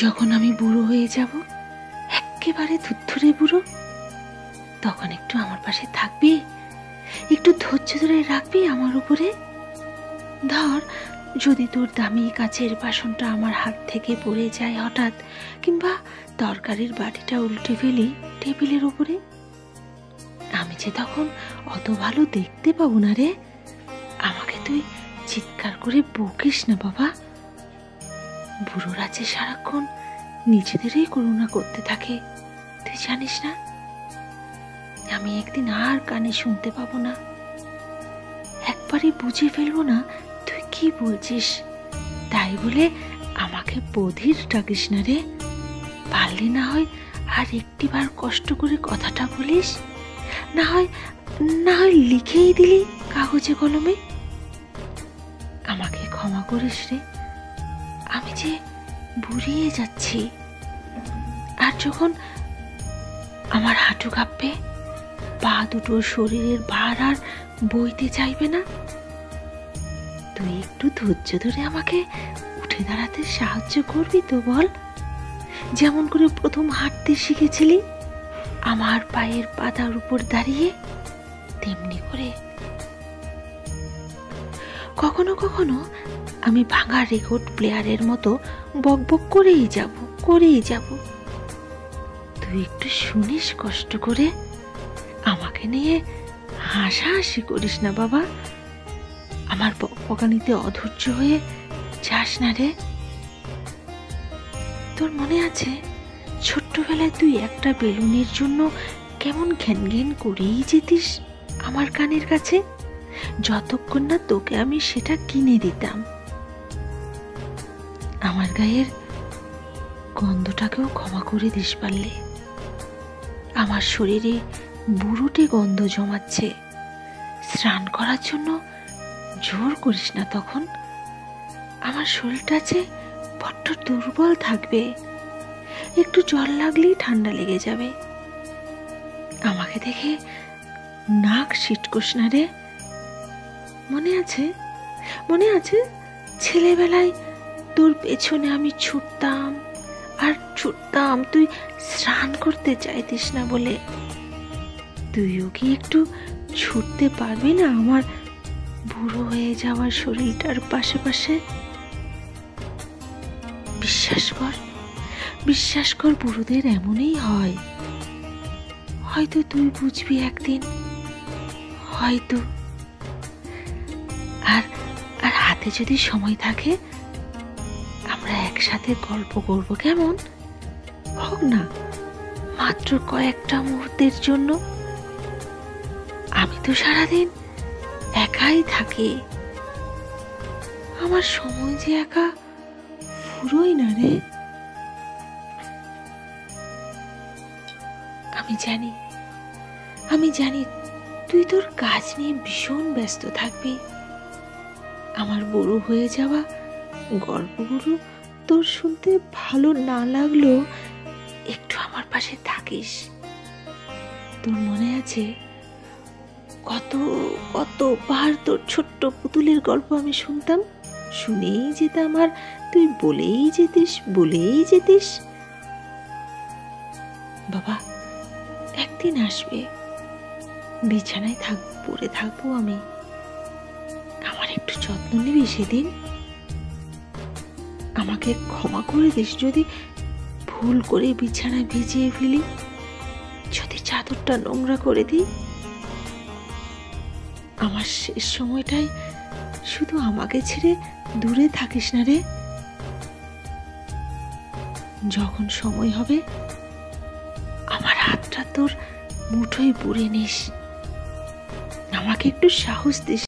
যখন আমি বুড়ো হয়ে যাব, একেবারে থুরথুরে বুড়ো, তখন একটু আমার পাশে থাকবি, একটু ধৈর্য ধরে রাখবি আমার উপরে। ধর, যদি তোর দামি কাচের বাসনটা আমার হাত থেকে পড়ে যায় হঠাৎ, কিংবা তরকারির বাটিটা উল্টে ফেলি টেবিলের উপরে, আমি যে তখন অত ভালো দেখতে পাবো না রে। আমাকে তুই চিৎকার করে বকিস না বাবা। বুড়োরা যে সারাক্ষণ নিজেদেরই করুণা করতে থাকে, তুই জানিস না? আমি একদিন আর কানে শুনতে পাবো না, একবারই বুঝে ফেলবো না তুই কি বলছিস। তাই বলে আমাকে বধির ডাকিস না রে। পারলে না হয় আর একটিবার কষ্ট করে কথাটা বলিস, না হয় লিখেই দিলি কাগজে কলমে। আমাকে ক্ষমা করিস রে, আমি যে বুড়িয়ে যাচ্ছি। আর যখন আমার হাঁটু কাঁপবে, পা দুটো শরীরের ভার আর বইতে চাইবে না, তুই একটু ধৈর্য ধরে আমাকে উঠে দাঁড়াতে সাহায্য করবি তো বল? যেমন করে প্রথম হাঁটতে শিখেছিলি আমার পায়ের পাতার উপর দাঁড়িয়ে, তেমনি করে। কখনো কখনো আমি ভাঙা রেকর্ড প্লেয়ারের মতো বকবক করেই যাব। তুই একটু শুনিস কষ্ট করে, আমাকে নিয়ে হাসাহাসি করিস না বাবা। আমার বকবকানিতে অধৈর্য হয়ে যাস না রে। তোর মনে আছে ছোট্টবেলায় তুই একটা বেলুনের জন্য কেমন ঘ্যান ঘ্যান করেই যেতিস আমার কানের কাছে, যতক্ষণ না তোকে আমি সেটা কিনে দিতাম। আমার গায়ের গন্ধটাকেও ক্ষমা করে দিস পারলে। আমার শরীরে বুড়োটে গন্ধ জমাচ্ছে, স্নান করার জন্য জোর করিস না তখন। আমার শরীরটা যে বড্ড দুর্বল থাকবে, একটু জল লাগলেই ঠান্ডা লেগে যাবে। আমাকে দেখে নাক সিটকোস না রে। মনে আছে ছেলেবেলায় তোর পেছনে আমি ছুটতাম আর ছুটতাম, তুই স্নান করতে চাইতিস না বলে। তুইও কি একটু ছুটতে পারবি না আমার বুড়ো হয়ে যাওয়ার শরীরটার পাশে পাশে? বিশ্বাস কর বুড়োদের এমনই হয়। হয়তো তুই বুঝবি একদিন, হয়তো। আর হাতে যদি সময় থাকে, আমরা একসাথে গল্প করব, কেমন? হোক না মাত্র কয়েকটা মুহূর্তের জন্য। আমি তো সারাদিন একাই থাকি, আমার সময় যে একা ফুরোই না রে। আমি জানি তুই তোর কাজ নিয়ে ভীষণ ব্যস্ত থাকবি। আমার বুড়ো হয়ে যাওয়া গল্পগুলো তোর শুনতে ভালো না লাগলেও একটু আমার পাশে থাকিস। তোর মনে আছে কতবার তোর ছোট্ট পুতুলের গল্প আমি শুনতাম, শুনেই যেতাম, আর তুই বলেই যেতিস বাবা একদিন আসবে, বিছানায় পড়ে থাকবো আমি, আমার একটু যত্ন নিবি সেদিন। আমাকে ক্ষমা করে দিস যদি ভুল করে বিছানায় ভিজিয়ে ফেলি, যদি চাদরটা নোংরা করে দিই। আমার শেষ সময়টাই শুধু আমাকে ছেড়ে দূরে থাকিস না রে। যখন সময় হবে আমার হাতটা তোর মুঠোয় পুরে নিস, আমাকে একটু সাহস দিস।